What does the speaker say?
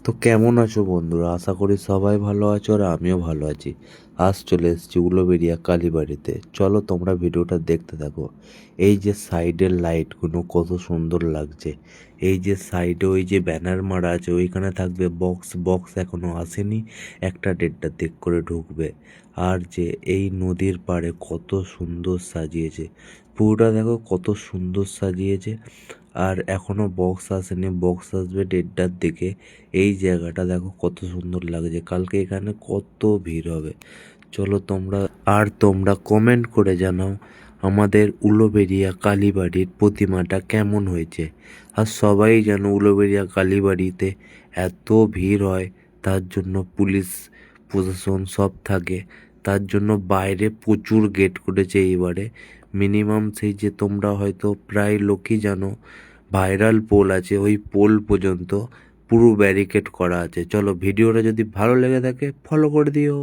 তো কেমন আছো বন্ধুরা? আশা করি সবাই ভালো আছো আর আমিও ভালো আছি। আজ চলে এসেছি উলুবেড়িয়া কালীবাড়িতে। চলো তোমরা ভিডিওটা দেখতে থাকো। এই যে সাইডের লাইটগুলো কত সুন্দর লাগছে। এই যে সাইডে ওই যে ব্যানার মারা আছে ওইখানে থাকবে বক্স বক্স এখনো আসেনি, 1টা 1:30টার দিক করে ঢুকবে। আর যে এই নদীর পাড়ে কত সুন্দর সাজিয়েছে, পুরোটা দেখো কত সুন্দর সাজিয়েছে। আর এখনো বক্স আসেনি, বক্স আসবে 1:30টার দিকে। এই জায়গাটা দেখো কত সুন্দর লাগছে, কালকে এখানে কত ভিড় হবে। চলো তোমরা কমেন্ট করে জানাও আমাদের উলুবেড়িয়া কালীবাড়ির প্রতিমাটা কেমন হয়েছে। আর সবাই জানো উলুবেড়িয়া কালীবাড়িতে এত ভিড় হয়, তার জন্য পুলিশ প্রশাসন সব থাকে। তার জন্য বাইরে প্রচুর গেট করেছে এইবারে। মিনিমাম সেই যে তোমরা হয়তো প্রায় লোকই জানো ভাইরাল পোল আছে, ওই পোল পর্যন্ত পুরো ব্যারিকেড করা আছে। চলো ভিডিওটা যদি ভালো লেগে থাকে ফলো করে দিও।